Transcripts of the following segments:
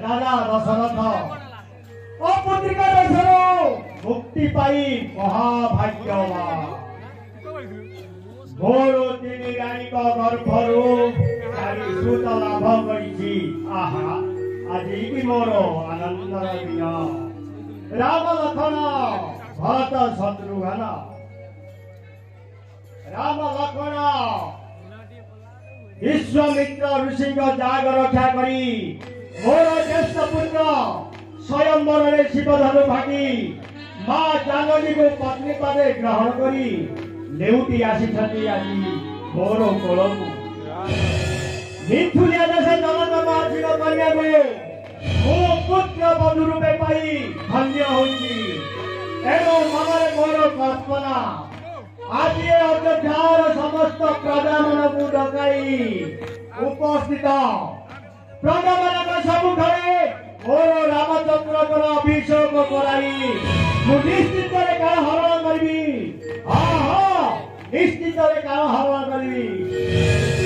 राजा दशरथ अपुत्रिका दशरो मुक्ति पाई महाभाग्यवान मोरो तिनी रानी को गर्भरू चारि सुत लाभ करिछि आहा आज की मोरो आनंदर दिन राम लखन भरत शत्रुघ्न राम लखन विश्वामित्र ऋषि को जाग रक्षा करी मोर ज्येष्ठ पुत्र स्वयंवर रे शिवधनु भागी माँ जानकी को पत्नी पदे ग्रहण करी लेउटी आसी आज मोर कोल मिथुलिया देश जनक मार्जिक कन्या को मो पुत्र बधु रूपे पाई धन्य होची एवं मनरे मोर कल्पना आज अयोध्यार समस्त प्रजा मन को डकाई उपस्थित प्रजा मान सब घरे मोर रामचंद्र अभिषेक कराई मु निश्चित काल हरण करी हाँ हाँ निश्चित काल हरण करी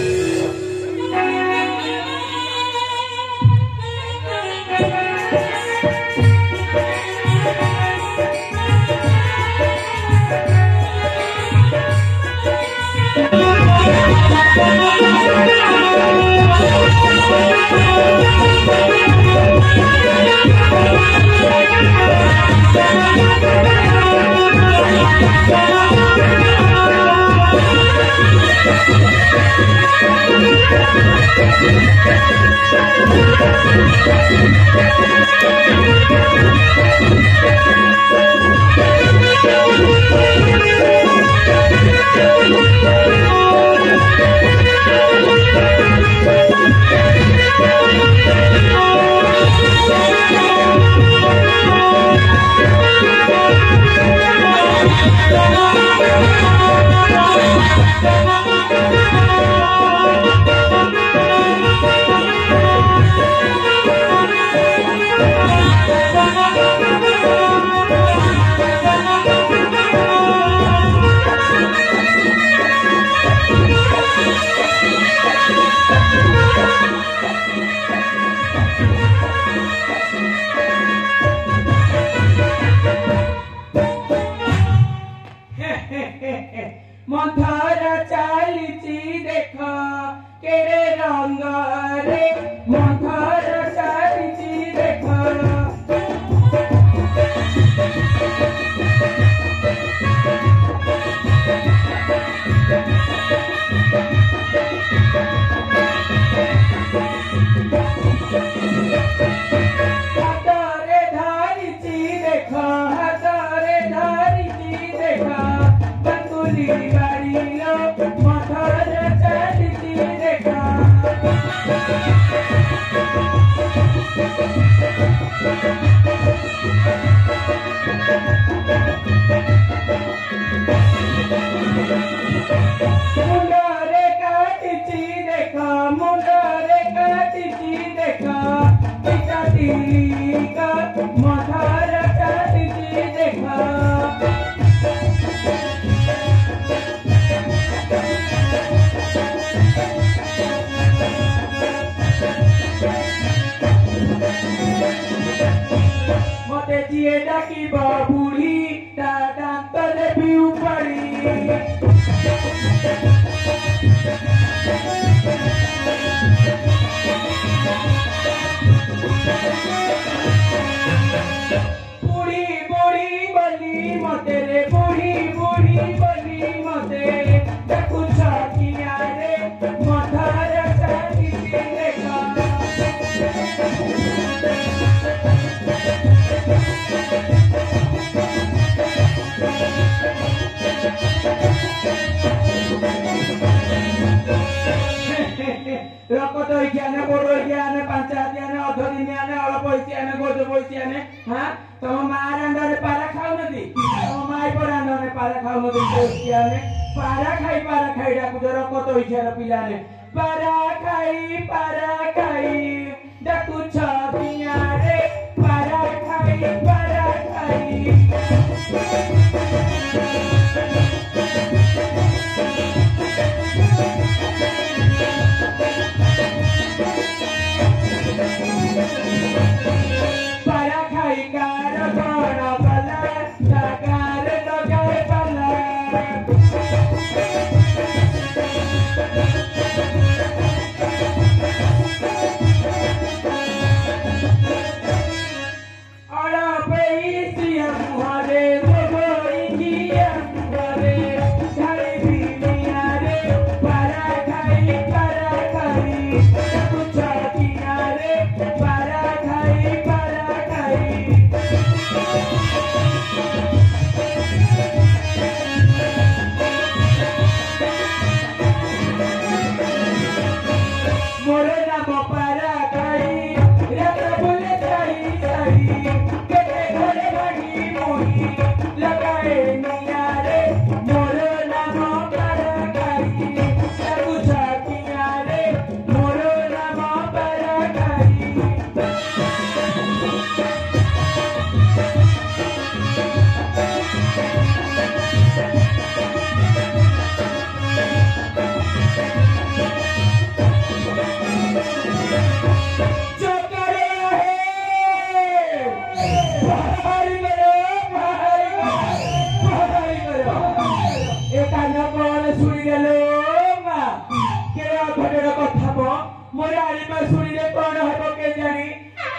राणीमा शुणिले कौन हम के जानी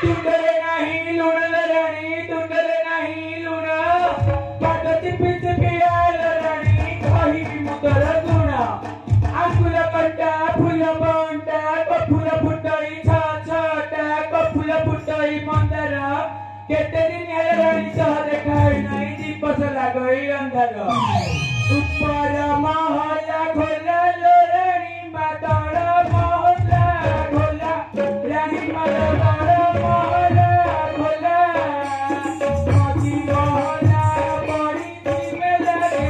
तुंडरे नहीं लुण रानी तुंडरे नहीं लुण पाद चिपी चिपी आल रानी कही मुदर गुण आंकुल कंटा फूल बंटा कफुल फुटई छटा कफुल फुटई मंदार केते दिन हेले रानी सह देखाई नहीं दीपस लागई अंधार ऊपर महला खोला लो रानी मातड़ महला खोला रानी मातड़ महला खोला मजी महला बड़ी दिमे लागे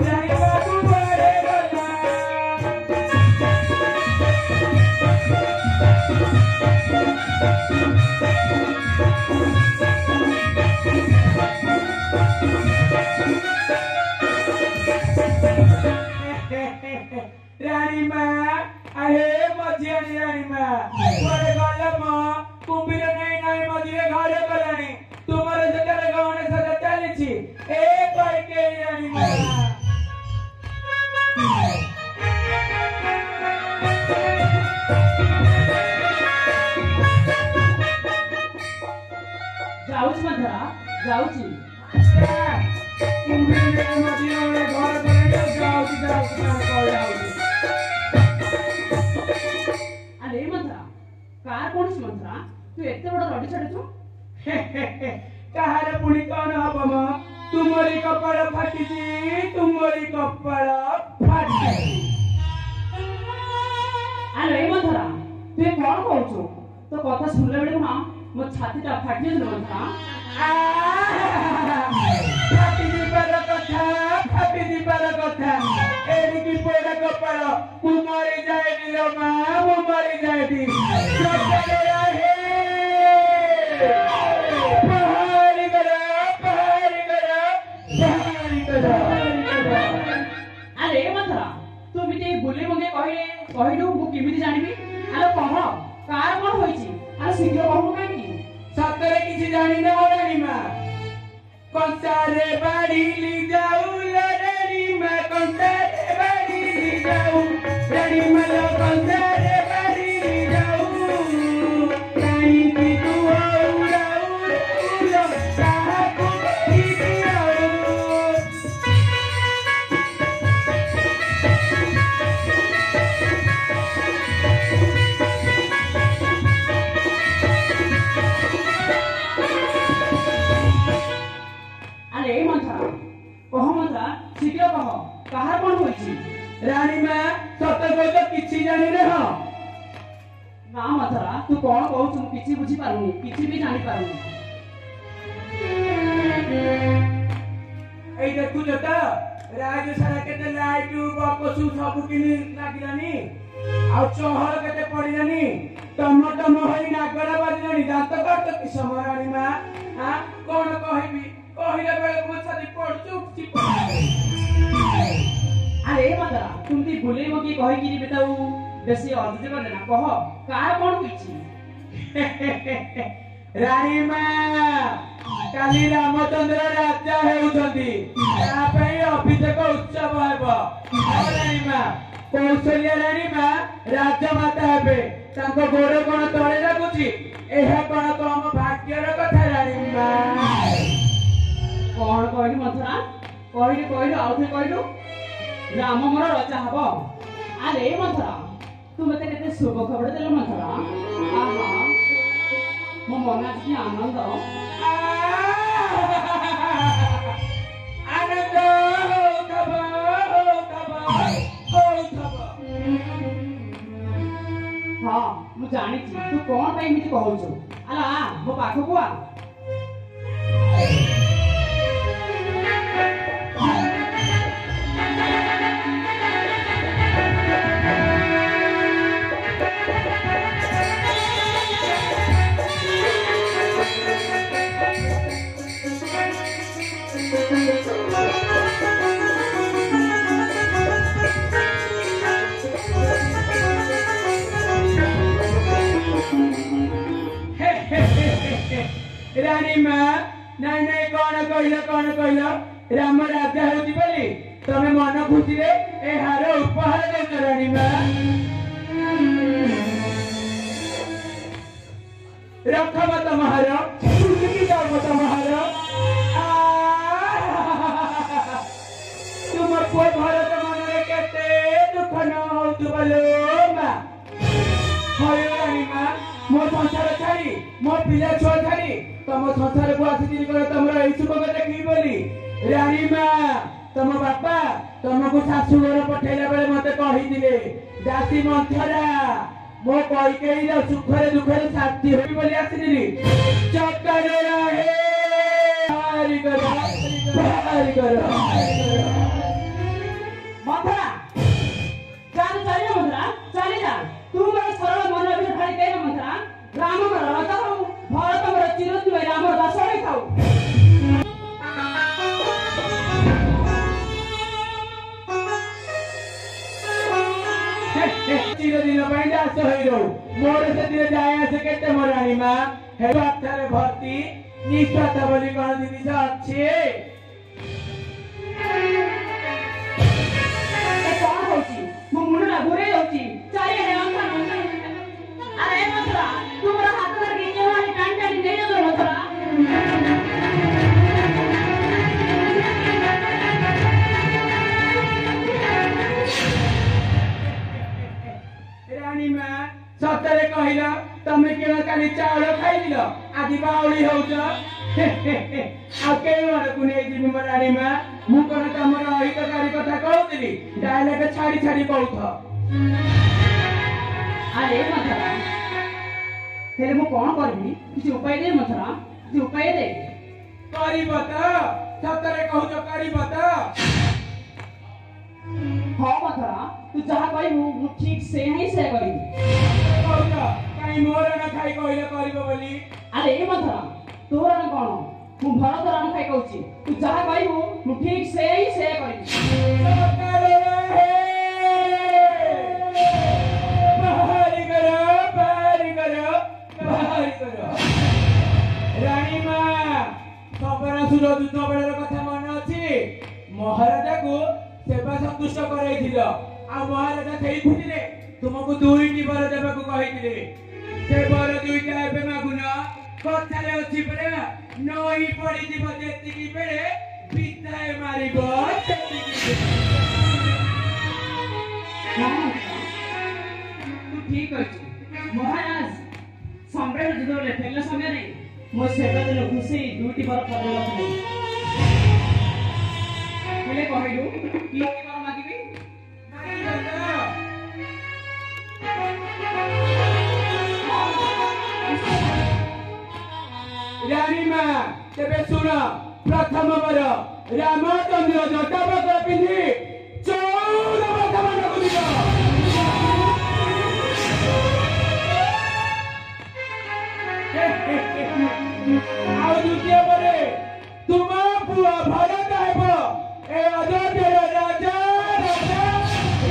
रानी बाबू बड़े गला रानी माँ आहे मझियानी रानी माँ कुआरे गला माँ कुंभीर नहीं नहीं मझिए घरे गलानी तुम्हारे जगह गाँव सदा चली छी एक बार के रानी माँ जाऊच मंथरा जाऊची कुंभीर नहीं मझिए घर गलानी जाऊची जाऊची अरे मंथरा कार कोण मंथरा तू एते बड़ रडी छडछु कहारे पुणी कौन हब म तुमरी कपड़ फाटिची तुमरी कपड़ फाटी अरे मंथरा तू कोण कहछु तो कथा सुनले बेले ना मो छातीटा फाटी गेल मंथरा फाटी दीपार कथा एनी की पोड़ा कपड़ मु मरी जाए दिलो मां मु मरी जाए दी चले आहे पहाड़ी करा अरे मंथरा तू मिते बुले मगे कहिलु मु किमिति जानिबी अरे कह कार कोन होईची अरे शीघ्र कहू काई सतरे किसी जानी ना रानी माँ कंसारे बाड़ी ली जाऊ रानी माँ कंसारे बाड़ी ली जाऊ रानी माँ लो कंसारे बाड़ी ली जाऊ रानी की तू हो लो कहाँ को ही दियाऊ अरे मंथरा कह मंथरा शीघ्र कह कहार कोन होईची रानी माँ सत तो किसी जानी ना हो ना मंथरा तू कोन कहछु किछि बुझी पारुनी किछि भी जानि पारुनी এই দেখুছ তো রাজ্য সারা কেতে লাইট বকসু সবু কিনি লাগিলানি ଆଉ ଚହଳ କେତେ ପଡିଲାନି ଟମ ଟମ ହୋଇ ନାଗରା ବାଜିଲାନି ଦାନ୍ତ କାଟ କି ସମରାଣୀ ମା କଣ କହିବି କହିଲା ବେଳେ ମୋ ଛାତି ପଡୁଛୁ ଚିପ अरे मंथरा तुमती बुले मगे कहि कि बेताऊ बेसी अजजे करले ना कह कार कोन होईची रानी मା काली रामचंद्र राजा हेउछंती ता पई अभिषेक उत्सव हेबो रानी मା कौशल्या रानी मା राजमाता हेबे तांको गोड़ कोन तळे लागुची एहा कोन तम भाग्यर कथा रानी मା कोन कहली मंथरा कहली आउथे कहलु राम मोर राजा हबो अरे मंथरा तू मते केते शुभ खबर देलो मंथरा आहा मो मना की आनंद आनंद हां मु जानि छी तू कोन पई मिति कहउछु अला मो पाखो को आ रानी माँ नहीं नहीं कौन कहल राम राजा होती बोली तमे मन खुशी रे ए हार उपहार देछ रानी माँ ମା ହଇଲୋ ରାଣୀ ମା ମୋ ସଂସାର ଛାଡ଼ି ମୋ ପିଲା ଛୁଆ ଛାଡ଼ି ତମ ସଂସାରକୁ ଆସିଥିଲି କଣ ତମର ଏଇ ସୁଖ ଦେଖିବି ବୋଲି ରାଣୀ ମା ତମ ବାପା ତମକୁ ଶାଶୁଘର ପଠେଇଲା ବେଳେ ମତେ କହିଥିଲେ ଦାସୀ ମନ୍ଥରା ମୋ କୈକେୟୀର ସୁଖରେ ଦୁଃଖରେ ସାଥୀ ହେବି ବୋଲି ଆସିଥିଲି ଚକାଡୋରା ହେ ହାରି କର ମନ୍ଥରା ଚାଲ ଚାଲିଲ ମନ୍ଥରା ଚାଲି ଯା ତୁ ମୋର ସରଳ ମନ ଭିତରେ ଢାଳି ଦେଇ ମନ୍ଥରା ରାମଙ୍କର ରଥ ହଉ ଭରତଙ୍କର ଚିରଦିନ ରାମ ଦାସ ହେଇଥାଉ। ଚିରଦିନ ପାଇଁ ଦାସ ହେଇରହୁ ମୋର ସେଥିରେ ଯାଏ ଆସେ କେତେ ମୋ ରାଣୀ ମା ହେ ପାଠରେ ଭର୍ତ୍ତି ନିଃସ୍ୱାର୍ଥ ବୋଲି କଣ ଜିନିଷ ଅଛି କଣ ହଉଛି ମୋ ମୁଣ୍ଡଟା ଘୁରେଇ ଯାଉଛି ଚାରିଆଡେ ଆରେ ମନ୍ଥରା ତୁ ମୋର ହାତ ଧରିକି କେଉଁ ଆଡେ ଟାଣି ଟାଣି ନେଇଯାଉ ମନ୍ଥରା ରାଣୀ ମା ସତରେ କହିଲ ତମେ କେଣ କାଲି ଚାଉଳ ଖାଇଥିଲ ଆଜି ବାଉଳି ହଉଛ ଆଉ କେଉଁ ଆଡକୁ ନେଇଯିବି ମୋ ରାଣୀ ମା ମୁଁ କଣ ତମର ଅହିତକାରୀ କଥା କହୁଥିଲି ଡାଇଲେକ୍ଟ ଛାଡି ଛାଡି କହୁଥ ଆରେ ମନ୍ଥରା ହେଲେ ମୁଁ କଣ କରିବି କିଛି ଉପାୟ ଦେ ମନ୍ଥରା କିଛି ଉପାୟ ଦେ କରିବ ତ ସତରେ କହୁଛ କରିବ ତ ହଁ ମନ୍ଥରା ତୁ ଯାହା କହିବୁ ମୁଁ ଠିକ ସେ ହିଁ ସେ କରିବି କହୁଛ କାଇଁ ମୋର ନ ଖାଇ କହିଲ କରିବ ବୋଲି ଆରେ ମନ୍ଥରା ତୋର ନା କଣ ମୁଁ ଭରତ ରାଣ ଖାଇ କହୁଛି ତୁ ଯାହା କହିବୁ ମୁଁ ଠିକ ସେ ହିଁ ସେ କରିବି ରାଣୀ ମା ସବରାସୁର ଯୁଦ୍ଧ ବେଳର କଥା ମନେ ଅଛି ମହାରାଜାକୁ ସେବା ସନ୍ତୁଷ୍ଟ କରାଇଥିଲ ଆଉ ମହାରାଜା ସେଇଥିଲେ ତୁମକୁ ଦୁଇଟି ବର ଦେବାକୁ କହିଥିଲେ ସେ ବର ଦୁଇଟା ଏବେ ମାଗୁନ କଥାରେ ଅଛି ପରା ନଈ ପଡିଯିବ ଯେତିକି ବେଳେ ବିଦାୟ ମାରିବ ସେତିକି ତୁ ଠିକ ଅଛି ମହାରାଜ ସମ୍ରାଟ ଯୁଦ୍ଧ ବେଳେ ଫେରିଲା ସମୟରେ ମୋ ସେବା ଦିନ ଘୁଷି ଦୁଇଟି ବର ପଦେ ରଖିଲି ହେଲେ କହିଲୁ କି ବର ମାଗିବି ରାଣୀ ମା ତେବେ ଶୁଣ ପ୍ରଥମ ବର ରାମଚନ୍ଦ୍ର ଜଟାବସ୍ତ୍ର ପିନ୍ଧି 14 ବର୍ଷ ବନକୁ ଯିବ ଆଉ ଦ୍ୱିତୀୟ ପରେ ତୁମ ପୁଅ ଭରତ ହେବ ଏ ଅଯୋଧ୍ୟାର ରାଜା ରାଜା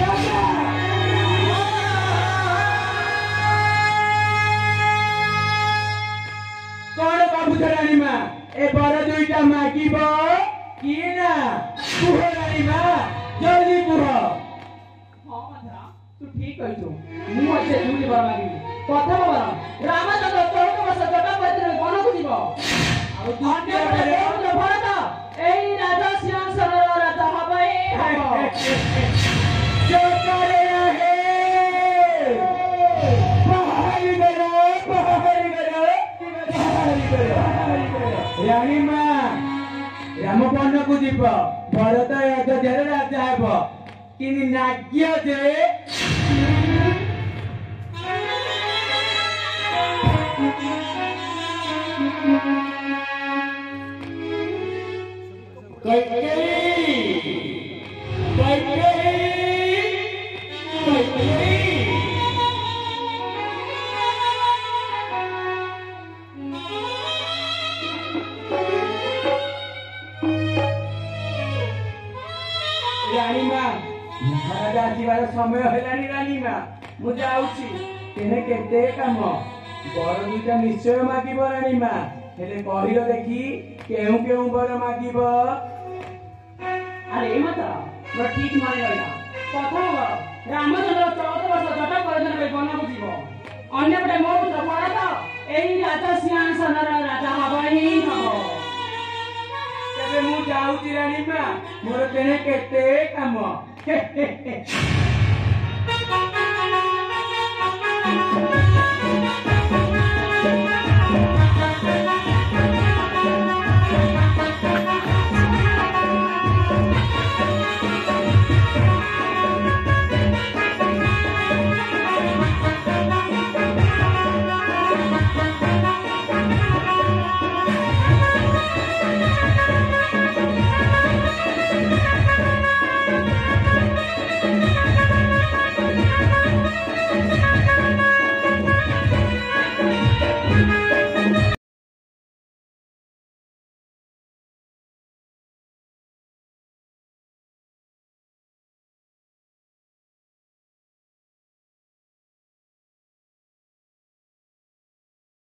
ରାଜା କଣ ଭାବୁଛ ରାଣୀ ମା ଏ ବର ଦୁଇଟା ମାଗିବ କି ନା କୁହ ରାଣୀ ମା ଜଲ୍ଦି କୁହ ହଁ ମନ୍ଥରା ତୁ ଠିକ କହିଛୁ ମୁଁ ଆଜି ଦୁଇଟି ବର ମାଗିବି ପ୍ରଥମ ବର ରାମଚନ୍ଦ୍ର 14 ବର୍ଷ ଜଟା ପରିଥିଲେ ବନକୁ ଯିବ ଆଉ ଦ୍ୱିତୀୟ ବର ଭରତ ଏହି ରାଜା ସିଂହାସନର ରାଜା ହବ ହିଁ ହବ ରାଣୀ ମା ରାମ ବନକୁ ଯିବ ଭରତ ଅଯୋଧ୍ୟାର ରାଜା ହେବ କିନ୍ତୁ ନାଗ୍ୟ ଯେ ରାଣୀ ମା ମହାରାଜା ଆସିବାର ସମୟ ହେଲାଣି ରାଣୀ ମା ମୁଁ ଯାଉଛି ତେଣେ କେତେ କାମ ବର ଦୁଇଟା ନିଶ୍ଚୟ ମାଗିବ ରାଣୀ ମା ହେଲେ କହିଲ ଦେଖି କେଉଁ କେଉଁ ବର ମାଗିବ ଆରେ ମନ୍ଥରା ମୋର ଠିକ ମନେ ରହିଲା ପ୍ରଥମ ବର ରାମଚନ୍ଦ୍ର 14 ବର୍ଷ ଜଟା ପରିଧାନ କରି ବନକୁ ଯିବ ଅନ୍ୟପଟେ ମୋ ପୁତ୍ର ଭରତ ଏହି ରାଜା ସିଂହାସନର ରାଜା ହବ ହିଁ ହବ ତେବେ ମୁଁ ଯାଉଛି ରାଣୀ ମା ମୋର ତେଣେ କେତେ କାମ